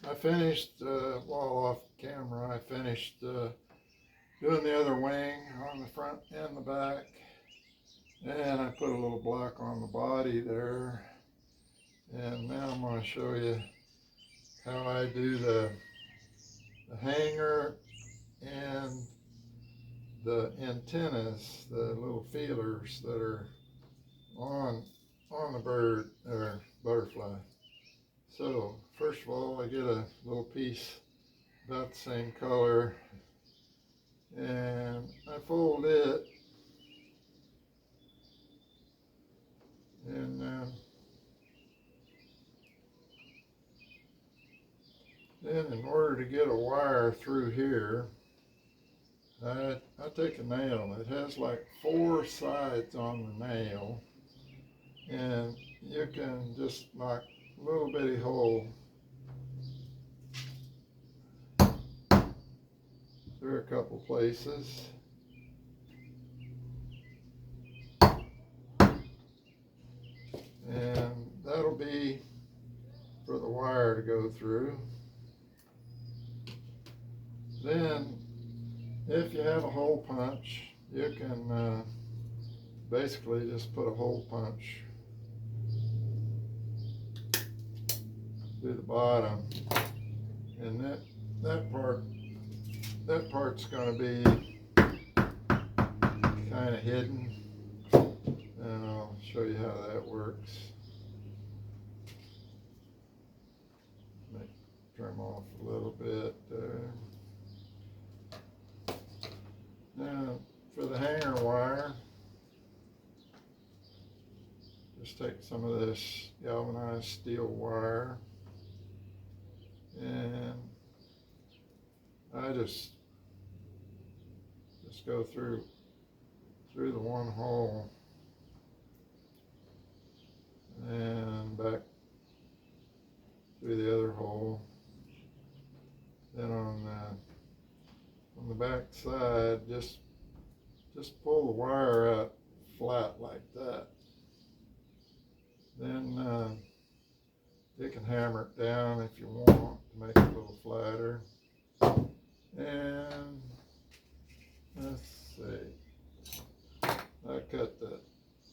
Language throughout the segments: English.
I finished, while off camera, I finished doing the other wing on the front and the back. And I put a little black on the body there. And now I'm going to show you how I do the hanger and the antennas, the little feelers that are on the bird or butterfly. So first of all, I get a little piece about the same color and I fold it, and then in order to get a wire through here, I take a nail. It has like 4 sides on the nail, and you can just knock a little bitty hole through a couple places. And that'll be for the wire to go through. Then if you have a hole punch, you can basically just put a hole punch through the bottom, and that part's going to be kind of hidden, and I'll show you how that works. Let me trim off a little bit there. Now for the hanger wire, just take some of this galvanized steel wire, and I just go through the one hole and back through the other hole. Then on the back side, just pull the wire out flat like that. Then you can hammer it down if you want to make it a little flatter. And let's see, I cut that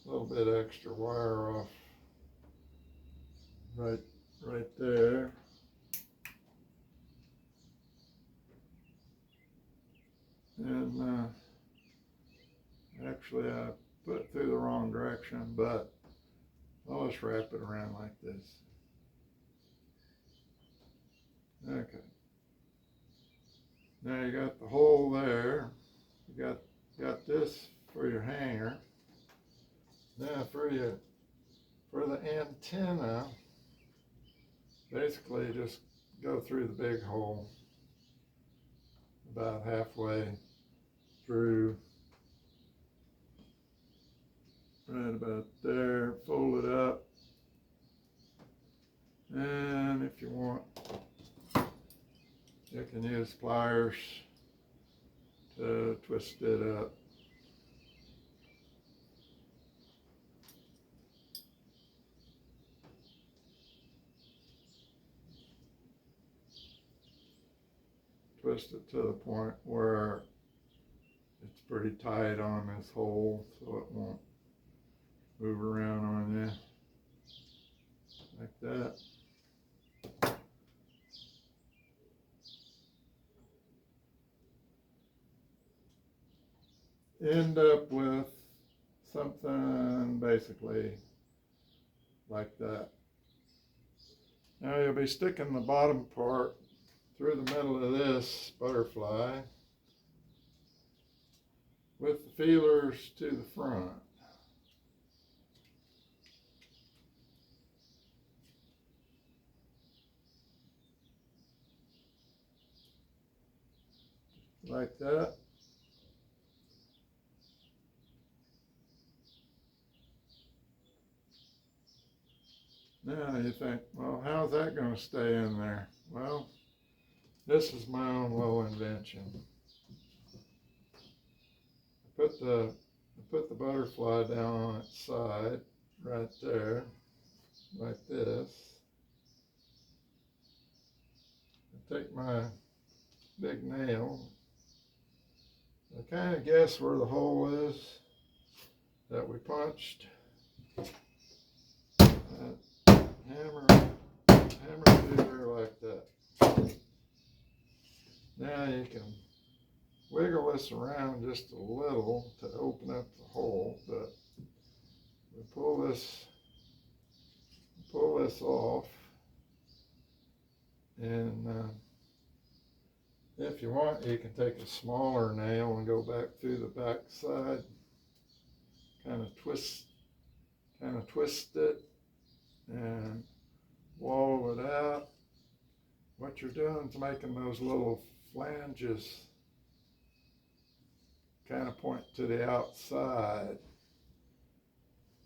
little bit extra wire off right there. And actually I put it through the wrong direction, but I'll just wrap it around like this. Okay. Now you got the hole there. You got this for your hanger. Now for the antenna, basically just go through the big hole about halfway through, right about there. Fold it up, and if you want, you can use pliers to twist it up. Twist it to the point where it's pretty tight on this hole, so it won't move around on you like that. End up with something basically like that. Now you'll be sticking the bottom part through the middle of this butterfly with the feelers to the front. Like that. Now you think, well, how's that going to stay in there? Well, this is my own little invention. I put the butterfly down on its side, right there, like this. take my big nail. I kind of guess where the hole is that we punched. Hammer through there like that. Now you can wiggle this around just a little to open up the hole, but we pull this off, and if you want, you can take a smaller nail and go back through the back side, kind of twist it and wall it out. What you're doing is making those little flanges kind of point to the outside.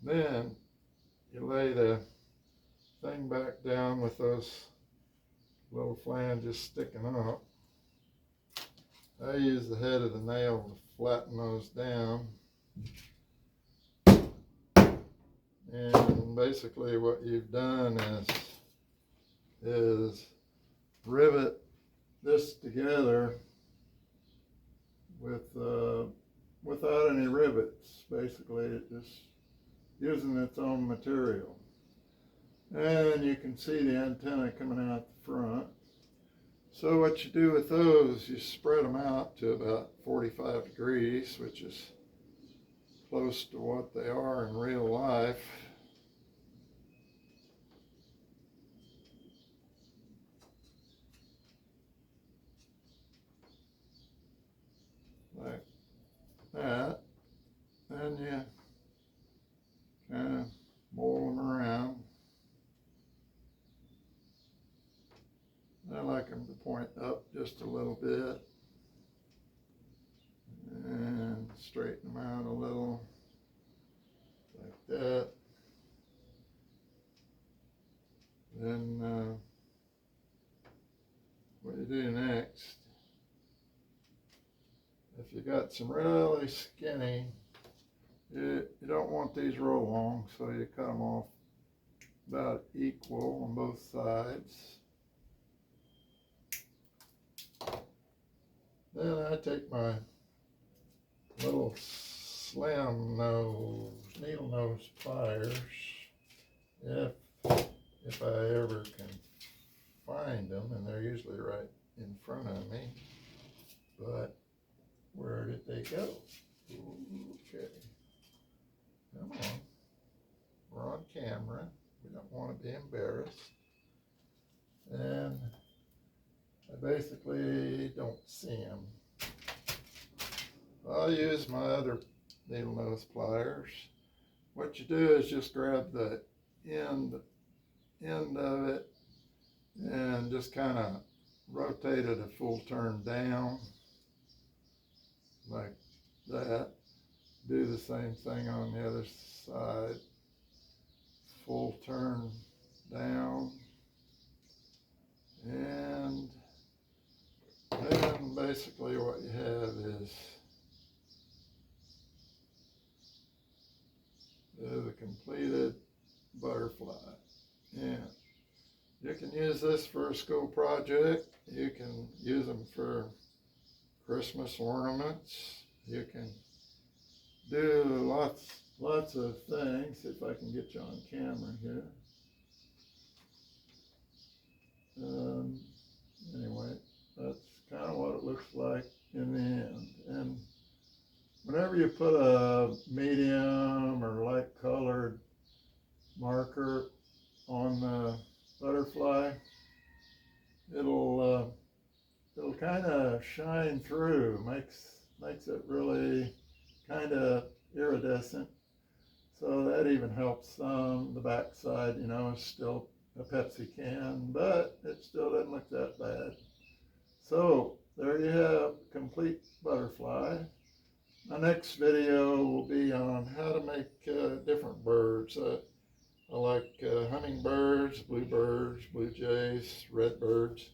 Then you lay the thing back down with those little flanges sticking up. I use the head of the nail to flatten those down. And basically what you've done is rivet this together without any rivets. Basically, it just using its own material. And you can see the antenna coming out the front. So what you do with those, you spread them out to about 45 degrees, which is close to what they are in real life. Like that. Then you kind of mold them around. I like them to point up just a little bit and straighten them out a little like that. Then what you do next, if you got some really skinny, you don't want these real long, so you cut them off about equal on both sides. Then I take my little slim nose, needle nose pliers, if I ever can find them, and they're usually right in front of me. But where did they go? Okay, come on. We're on camera. We don't want to be embarrassed. And I basically don't see them. I'll use my other needle nose pliers. What you do is just grab the end of it and just kind of rotate it a full turn down like that. Do the same thing on the other side. Full turn down. And then basically what you have is the completed butterfly. And you can use this for a school project. You can use them for Christmas ornaments. You can do lots of things. If I can get you on camera here. Anyway, that's kind of what it looks like in the end. And whenever you put a medium or light colored marker on the butterfly, it'll kind of shine through, makes it really kind of iridescent. So that even helps some. The backside, is still a Pepsi can, but it still doesn't look that bad. So there you have complete butterfly. My next video will be on how to make different birds. I like hummingbirds, bluebirds, blue jays, redbirds.